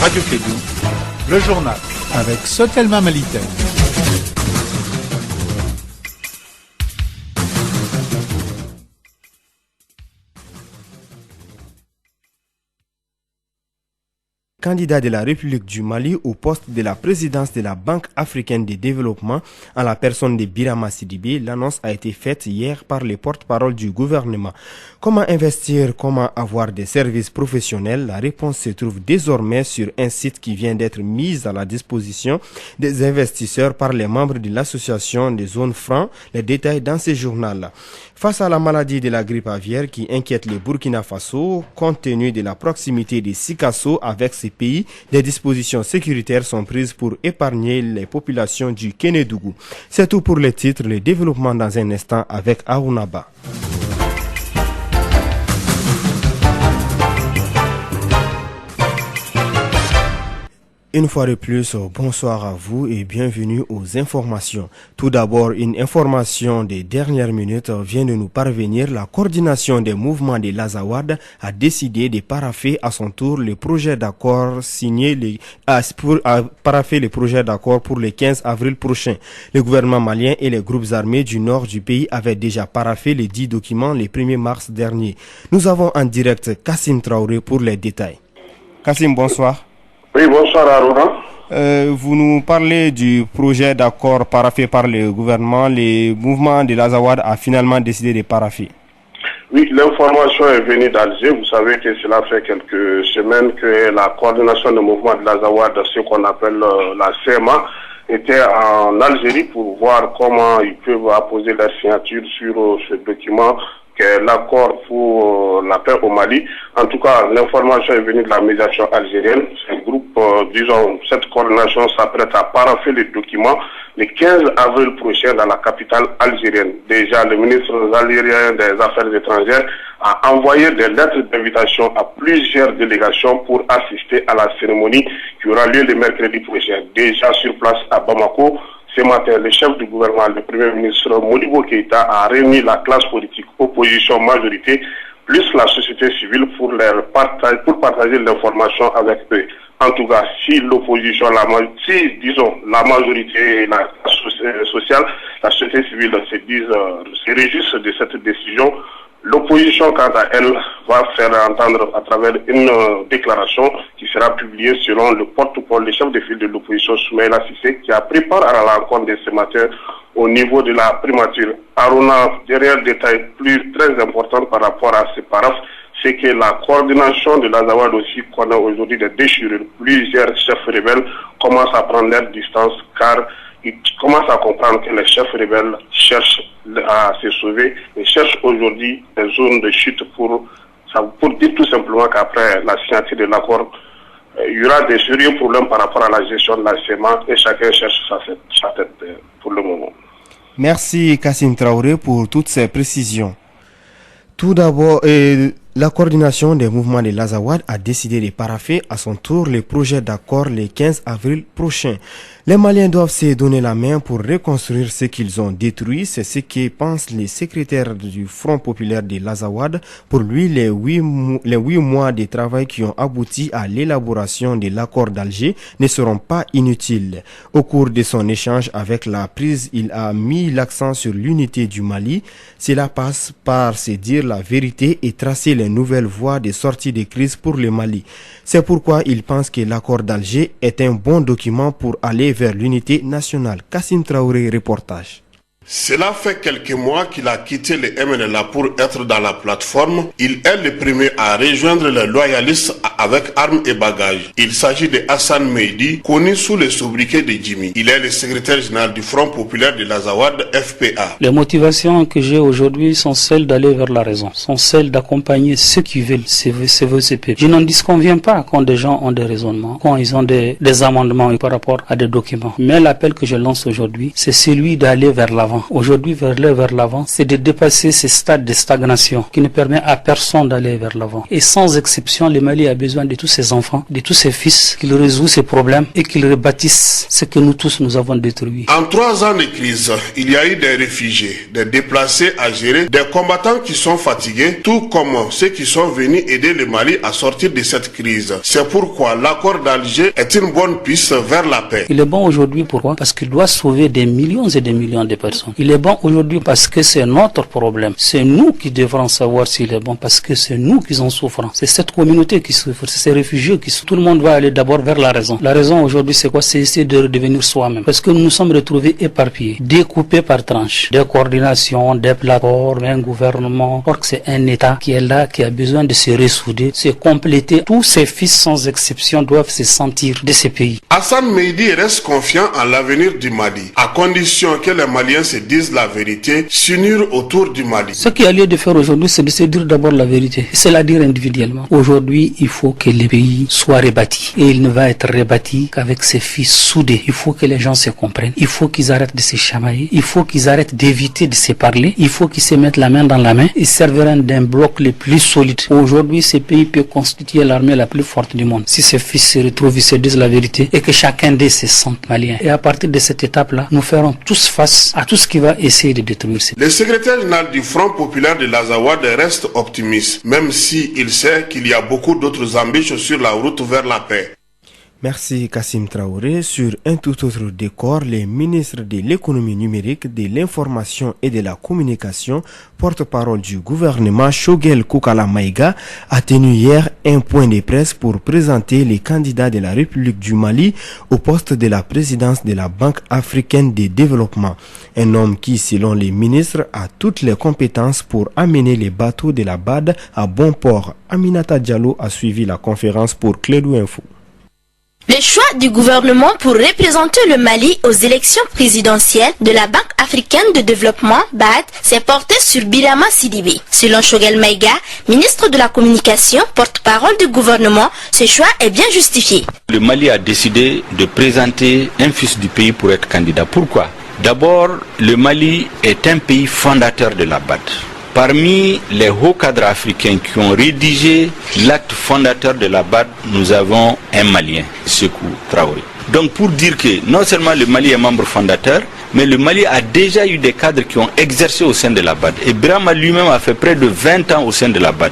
Radio Kédou, le journal avec Sotelma Malitel. Candidat de la République du Mali au poste de la présidence de la Banque africaine de développement en la personne de Birama Sidibé, l'annonce a été faite hier par les porte-parole du gouvernement. Comment investir, comment avoir des services professionnels? La réponse se trouve désormais sur un site qui vient d'être mis à la disposition des investisseurs par les membres de l'association des zones francs. Les détails dans ce journal. Face à la maladie de la grippe aviaire qui inquiète le Burkina Faso, compte tenu de la proximité de Sikasso avec ces pays, des dispositions sécuritaires sont prises pour épargner les populations du Kénédougou. C'est tout pour les titres, le développement dans un instant avec Aounaba. Une fois de plus, bonsoir à vous et bienvenue aux informations. Tout d'abord, une information des dernières minutes vient de nous parvenir. La coordination des mouvements de l'Azawad a décidé de paraffer à son tour le projet d'accord paraffer le projet d'accord pour le 15 avril prochain. Le gouvernement malien et les groupes armés du nord du pays avaient déjà paraffé les 10 documents le 1er mars dernier. Nous avons en direct Kassim Traoré pour les détails. Kassim, bonsoir. Oui, bonsoir Aruna. Vous nous parlez du projet d'accord paraffé par le gouvernement. Le mouvement de l'Azawad a finalement décidé de paraffer. Oui, l'information est venue d'Alger. Vous savez que cela fait quelques semaines que la coordination du mouvement de l'Azawad, ce qu'on appelle la CMA, était en Algérie pour voir comment ils peuvent apposer leur signature sur ce document l'accord pour la paix au Mali. En tout cas, l'information est venue de la médiation algérienne. Ce groupe, cette coordination s'apprête à paraffer les documents le 15 avril prochain dans la capitale algérienne. Déjà, le ministre algérien des Affaires étrangères a envoyé des lettres d'invitation à plusieurs délégations pour assister à la cérémonie qui aura lieu le mercredi prochain. Déjà sur place à Bamako, ce matin, le chef du gouvernement, le premier ministre Modibo Keïta, a réuni la classe politique, opposition, majorité, plus la société civile pour partager l'information avec eux. En tout cas, si l'opposition, la majorité et la sociale, la société civile se réjouissent de cette décision, l'opposition, quant à elle, va faire entendre à travers une déclaration qui sera publiée selon le porte-parole, le chef de file de l'opposition, Soumaïla Sissé, qui a préparé à la rencontre de ce matin au niveau de la primature. Aruna, derrière détail très important par rapport à ces paraphes, c'est que la coordination de l'Azawad aussi connaît aujourd'hui des déchirures. Plusieurs chefs rebelles commencent à prendre leur distance car ils commencent à comprendre que les chefs rebelles cherchent à se sauver et cherchent aujourd'hui des zones de chute pour dire tout simplement qu'après la signature de l'accord, il y aura des sérieux problèmes par rapport à la gestion de la CMA et chacun cherche sa tête pour le moment. Merci Kassim Traoré pour toutes ces précisions. Tout d'abord, la coordination des mouvements de l'Azawad a décidé de paraffer à son tour le projet d'accord le 15 avril prochain. Les Maliens doivent se donner la main pour reconstruire ce qu'ils ont détruit. C'est ce que pense le secrétaire du Front populaire de l'Azawad. Pour lui, les 8 mois de travail qui ont abouti à l'élaboration de l'accord d'Alger ne seront pas inutiles. Au cours de son échange avec la prise, il a mis l'accent sur l'unité du Mali. Cela passe par se dire la vérité et tracer les nouvelles voies de sortie de crise pour le Mali. C'est pourquoi il pense que l'accord d'Alger est un bon document pour aller vers l'unité nationale. Kassim Traoré, reportage. Cela fait quelques mois qu'il a quitté le MNLA pour être dans la plateforme. Il est le premier à rejoindre les loyalistes avec armes et bagages. Il s'agit de Hassan Mehdi, connu sous le sobriquet de Jimmy. Il est le secrétaire général du Front populaire de l'Azawad, FPA. Les motivations que j'ai aujourd'hui sont celles d'aller vers la raison, sont celles d'accompagner ceux qui veulent ces peuples. Je n'en disconviens pas quand des gens ont des raisonnements, quand ils ont des amendements par rapport à des documents. Mais l'appel que je lance aujourd'hui, c'est celui d'aller vers l'avant. l'avant. Aujourd'hui, vers l'avant, c'est de dépasser ces stades de stagnation qui ne permet à personne d'aller vers l'avant. Et sans exception, le Mali a besoin de tous ses enfants, de tous ses fils, qu'ils résolvent ses problèmes et qu'ils rebâtissent ce que nous tous nous avons détruit. En 3 ans de crise, il y a eu des réfugiés, des déplacés à gérer, des combattants qui sont fatigués, tout comme ceux qui sont venus aider le Mali à sortir de cette crise. C'est pourquoi l'accord d'Alger est une bonne piste vers la paix. Il est bon aujourd'hui, pourquoi? Parce qu'il doit sauver des millions et des millions de personnes. Il est bon aujourd'hui parce que c'est notre problème. C'est nous qui devrons savoir s'il est bon, parce que c'est nous qui en souffrons. C'est cette communauté qui souffre, c'est ces réfugiés qui souffrent. Tout le monde va aller d'abord vers la raison. La raison aujourd'hui, c'est quoi? C'est essayer de redevenir soi-même. Parce que nous nous sommes retrouvés éparpillés, découpés par tranches, des coordinations, des plateformes, un gouvernement. Or que c'est un État qui est là, qui a besoin de se ressouder, se compléter. Tous ses fils, sans exception, doivent se sentir de ces pays. Hassan Mehdi reste confiant en l'avenir du Mali, à condition que les Maliens se disent la vérité, s'unir autour du Mali. Ce qu'il y a lieu de faire aujourd'hui, c'est de se dire d'abord la vérité. C'est la dire individuellement. Aujourd'hui, il faut que le pays soit rebâti. Et il ne va être rebâti qu'avec ses fils soudés. Il faut que les gens se comprennent. Il faut qu'ils arrêtent de se chamailler. Il faut qu'ils arrêtent d'éviter de se parler. Il faut qu'ils se mettent la main dans la main. Ils serviront d'un bloc le plus solide. Aujourd'hui, ce pays peut constituer l'armée la plus forte du monde. Si ces fils se retrouvent, ils se disent la vérité et que chacun d'eux se sente malien. Et à partir de cette étape-là, nous ferons tous face à tout ce qui va essayer de détruire ces pays. Le secrétaire général du Front populaire de l'Azawad reste optimiste, même s'il sait qu'il y a beaucoup d'autres ambitions sur la route vers la paix. Merci Kassim Traoré. Sur un tout autre décor, les ministres de l'économie numérique, de l'information et de la communication, porte-parole du gouvernement Choguel Koukala Maïga, a tenu hier un point de presse pour présenter les candidats de la République du Mali au poste de la présidence de la Banque africaine de développement. Un homme qui, selon les ministres, a toutes les compétences pour amener les bateaux de la BAD à bon port. Aminata Diallo a suivi la conférence pour Clédou Info. Le choix du gouvernement pour représenter le Mali aux élections présidentielles de la Banque africaine de développement, BAD, s'est porté sur Birama Sidibé. Selon Choguel Maïga, ministre de la Communication, porte-parole du gouvernement, ce choix est bien justifié. Le Mali a décidé de présenter un fils du pays pour être candidat. Pourquoi? D'abord, le Mali est un pays fondateur de la BAD. Parmi les hauts cadres africains qui ont rédigé l'acte fondateur de la BAD, nous avons un Malien, Sékou Traoré. Donc pour dire que non seulement le Mali est membre fondateur, mais le Mali a déjà eu des cadres qui ont exercé au sein de la BAD. Et Birama lui-même a fait près de 20 ans au sein de la BAD.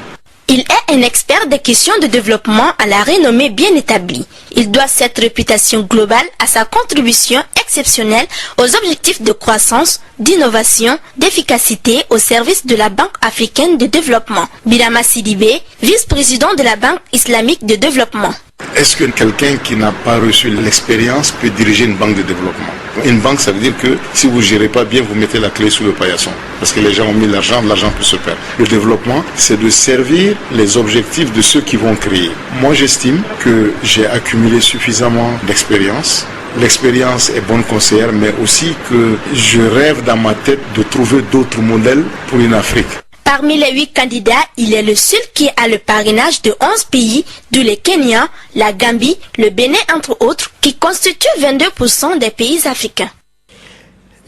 Il est un expert des questions de développement à la renommée bien établie. Il doit cette réputation globale à sa contribution exceptionnelle aux objectifs de croissance, d'innovation, d'efficacité au service de la Banque africaine de développement. Birama Sidibé, vice-président de la Banque islamique de développement. Est-ce que quelqu'un qui n'a pas reçu l'expérience peut diriger une banque de développement? Une banque, ça veut dire que si vous ne gérez pas bien, vous mettez la clé sous le paillasson. Parce que les gens ont mis l'argent peut se perdre. Le développement, c'est de servir les objectifs de ceux qui vont créer. Moi, j'estime que j'ai accumulé suffisamment d'expérience. L'expérience est bonne conseillère, mais aussi que je rêve dans ma tête de trouver d'autres modèles pour une Afrique. Parmi les 8 candidats, il est le seul qui a le parrainage de 11 pays, d'où le Kenya, la Gambie, le Bénin entre autres, qui constituent 22% des pays africains.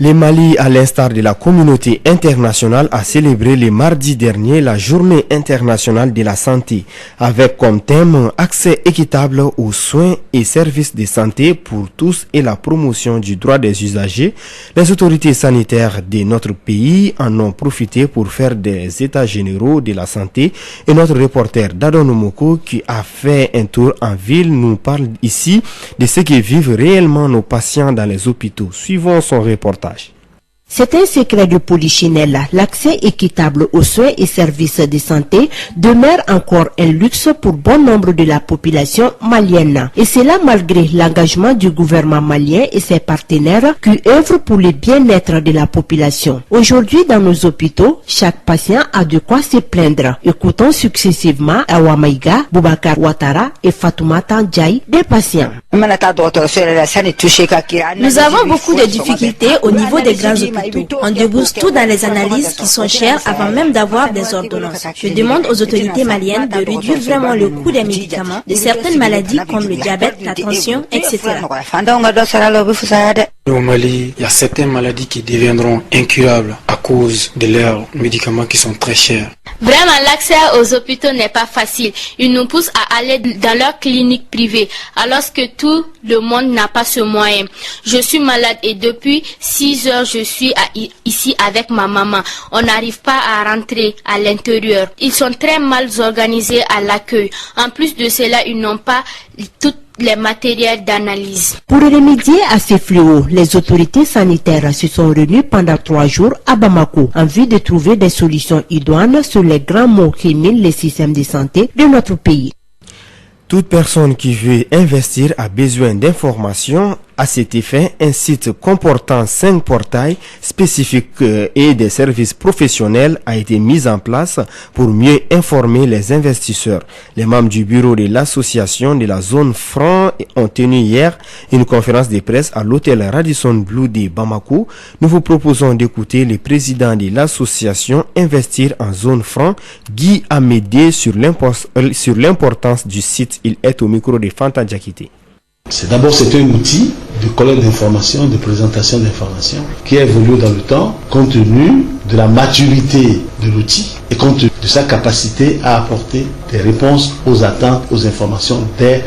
Le Mali, à l'instar de la communauté internationale, a célébré le mardi dernier la Journée internationale de la santé, avec comme thème accès équitable aux soins et services de santé pour tous et la promotion du droit des usagers. Les autorités sanitaires de notre pays en ont profité pour faire des états généraux de la santé et notre reporter Dadon Omoko, qui a fait un tour en ville, nous parle ici de ce que vivent réellement nos patients dans les hôpitaux. Suivons son reportage. C'est un secret de Polichinelle. L'accès équitable aux soins et services de santé demeure encore un luxe pour bon nombre de la population malienne. Et cela malgré l'engagement du gouvernement malien et ses partenaires qui œuvrent pour le bien-être de la population. Aujourd'hui, dans nos hôpitaux, chaque patient a de quoi se plaindre. Écoutons successivement Awa Maïga, Boubacar Ouattara et Fatoumata Ndiaye, des patients. Nous avons beaucoup de difficultés au niveau des grands hôpitaux. On débourse tout dans les analyses qui sont chères avant même d'avoir des ordonnances. Je demande aux autorités maliennes de réduire vraiment le coût des médicaments de certaines maladies comme le diabète, la tension, etc. Au Mali, il y a certaines maladies qui deviendront incurables à cause de leurs médicaments qui sont très chers. Vraiment, l'accès aux hôpitaux n'est pas facile. Ils nous poussent à aller dans leurs cliniques privées, alors que tout le monde n'a pas ce moyen. Je suis malade et depuis 6 heures, je suis ici avec ma maman. On n'arrive pas à rentrer à l'intérieur. Ils sont très mal organisés à l'accueil. En plus de cela, ils n'ont pas toutes les matériels d'analyse. Pour remédier à ces fléaux, les autorités sanitaires se sont réunies pendant 3 jours à Bamako en vue de trouver des solutions idoines sur les grands maux qui minent les systèmes de santé de notre pays. Toute personne qui veut investir a besoin d'informations. À cet effet, un site comportant 5 portails spécifiques et des services professionnels a été mis en place pour mieux informer les investisseurs. Les membres du bureau de l'association de la zone franc ont tenu hier une conférence de presse à l'hôtel Radisson Blu de Bamako. Nous vous proposons d'écouter le président de l'association Investir en zone franc, Guy Amédé, sur l'importance du site. Il est au micro de Fanta Diakité. C'est un outil de collecte d'informations, de présentation d'informations qui a évolué dans le temps compte tenu de la maturité de l'outil et compte tenu de sa capacité à apporter des réponses aux attentes, aux informations des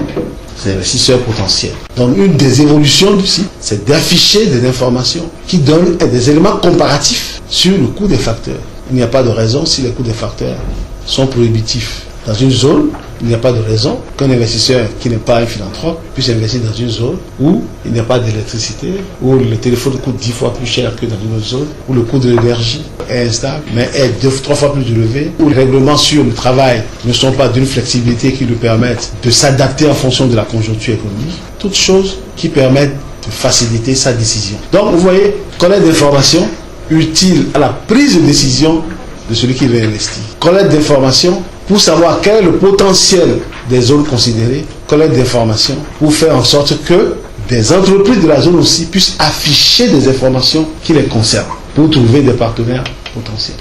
investisseurs potentiels. Donc une des évolutions du site, c'est d'afficher des informations qui donnent des éléments comparatifs sur le coût des facteurs. Il n'y a pas de raison si les coûts des facteurs sont prohibitifs. Dans une zone, il n'y a pas de raison qu'un investisseur qui n'est pas un philanthrope puisse investir dans une zone où il n'y a pas d'électricité, où le téléphone coûte 10 fois plus cher que dans une autre zone, où le coût de l'énergie est instable, mais est 2-3 fois plus élevé, où les règlements sur le travail ne sont pas d'une flexibilité qui lui permettent de s'adapter en fonction de la conjoncture économique. Toutes choses qui permettent de faciliter sa décision. Donc vous voyez, collecte d'informations utile à la prise de décision de celui qui veut investir. Collecte d'informations pour savoir quel est le potentiel des zones considérées, collecte d'informations pour faire en sorte que des entreprises de la zone aussi puissent afficher des informations qui les concernent pour trouver des partenaires potentiels.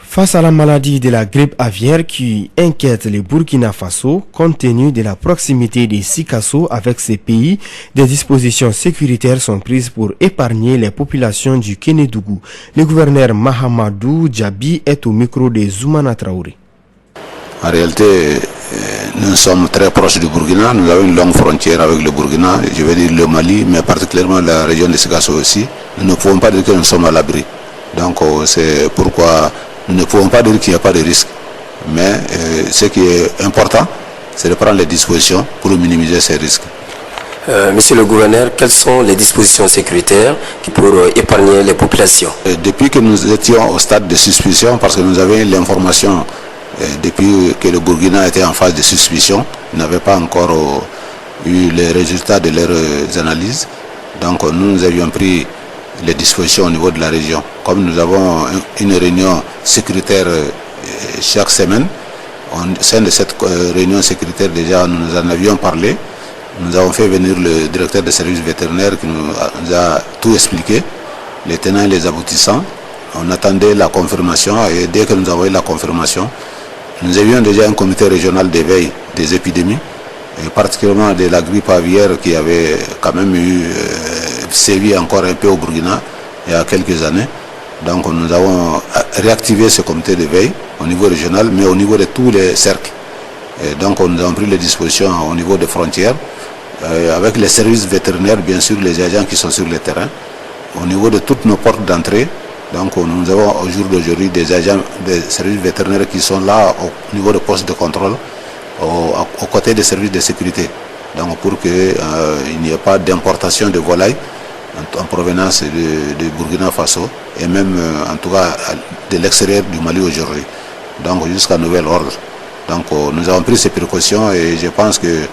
Face à la maladie de la grippe aviaire qui inquiète le Burkina Faso, compte tenu de la proximité des Sikasso avec ces pays, des dispositions sécuritaires sont prises pour épargner les populations du Kénédougou. Le gouverneur Mahamadou Djabi est au micro de Zoumana Traoré. En réalité, nous sommes très proches du Burkina, nous avons une longue frontière avec le Burkina, je veux dire le Mali, mais particulièrement la région de Sikasso aussi. Nous ne pouvons pas dire que nous sommes à l'abri. Donc c'est pourquoi nous ne pouvons pas dire qu'il n'y a pas de risque, mais ce qui est important, c'est de prendre les dispositions pour minimiser ces risques. Monsieur le gouverneur, quelles sont les dispositions sécuritaires pour épargner les populations? Depuis que nous étions au stade de suspicion, parce que nous avions l'information depuis que le Burkina était en phase de suspicion, ils n'avaient pas encore eu les résultats de leurs analyses, donc nous avions pris les dispositions au niveau de la région. Comme nous avons une réunion sécuritaire chaque semaine, au sein de cette réunion sécuritaire déjà nous en avions parlé. Nous avons fait venir le directeur des services vétérinaires qui nous a tout expliqué, les tenants et les aboutissants. On attendait la confirmation et dès que nous avons eu la confirmation, nous avions déjà un comité régional d'éveil des épidémies, et particulièrement de la grippe aviaire qui avait quand même sévi encore un peu au Burkina il y a quelques années. Donc nous avons réactivé ce comité d'éveil au niveau régional, mais au niveau de tous les cercles. Et donc nous avons pris les dispositions au niveau des frontières, avec les services vétérinaires, bien sûr, les agents qui sont sur le terrain, au niveau de toutes nos portes d'entrée. Donc nous avons au jour d'aujourd'hui des agents des services vétérinaires qui sont là au niveau des postes de contrôle, aux côtés des services de sécurité. Donc pour qu'il n'y ait pas d'importation de volailles en provenance de Burkina Faso et même en tout cas de l'extérieur du Mali aujourd'hui. Donc jusqu'à nouvel ordre. Donc nous avons pris ces précautions et je pense que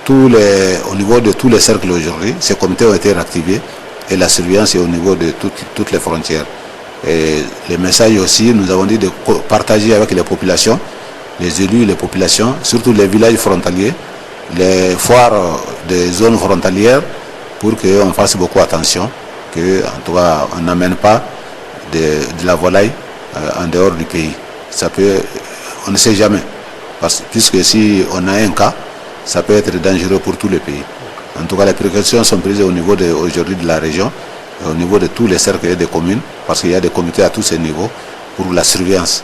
au niveau de tous les cercles aujourd'hui, ces comités ont été réactivés et la surveillance est au niveau de toutes les frontières. Et les messages aussi, nous avons dit de partager avec les populations, les élus, les populations, surtout les villages frontaliers, les foires des zones frontalières, pour qu'on fasse beaucoup attention, qu'en tout cas on n'amène pas de la volaille en dehors du pays. On ne sait jamais. puisque si on a un cas, ça peut être dangereux pour tout le pays. En tout cas, les précautions sont prises au niveau aujourd'hui de la région, au niveau de tous les cercles et des communes, parce qu'il y a des comités à tous ces niveaux pour la surveillance.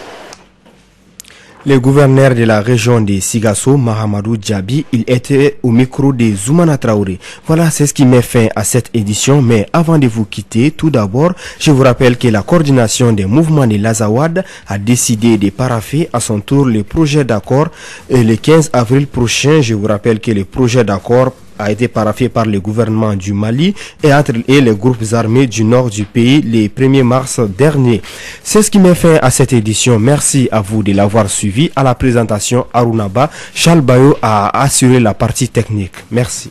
Le gouverneur de la région de Sigasso, Mahamadou Djabi, il était au micro de Zoumana Traoré. Voilà, c'est ce qui met fin à cette édition. Mais avant de vous quitter, tout d'abord, je vous rappelle que la coordination des mouvements de l'Azawad a décidé de paraffer à son tour le projet d'accord le 15 avril prochain. Je vous rappelle que le projet d'accord a été paraphé par le gouvernement du Mali et les groupes armés du nord du pays le 1er mars dernier. C'est ce qui met fin à cette édition. Merci à vous de l'avoir suivi. À la présentation, Arunaba, Charles Bayo a assuré la partie technique. Merci.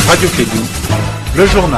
Radio Kédou, le journal.